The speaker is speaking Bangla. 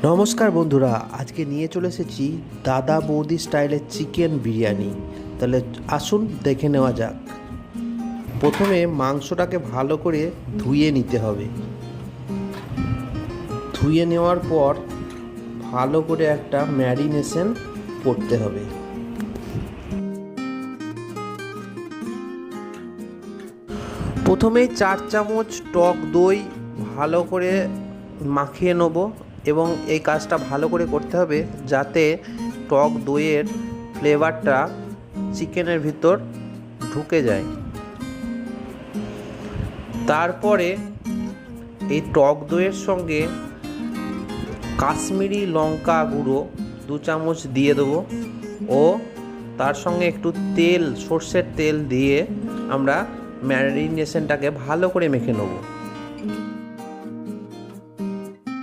নমস্কার বন্ধুরা, আজকে নিয়ে চলে এসেছি দাদা বৌদি স্টাইলের চিকেন বিরিয়ানি। তাহলে আসুন দেখে নেওয়া যাক। প্রথমে মাংসটাকে ভালো করে ধুয়ে নিতে হবে। ধুয়ে নেওয়ার পর ভালো করে একটা ম্যারিনেশন করতে হবে। প্রথমে 4 চামচ টক দই ভালো করে মাখিয়ে নেব এবং এই কাজটা ভালো করে করতে হবে যাতে টক দইয়ের ফ্লেভারটা চিকেনের ভিতর ঢুকে যায়। তারপরে এই টক দইয়ের সঙ্গে কাশ্মীরি লঙ্কা গুঁড়ো 2 চামচ দিয়ে দেবো ও তার সঙ্গে একটু তেল, সর্ষের তেল দিয়ে আমরা ম্যারিনেশনটাকে ভালো করে মেখে নেব।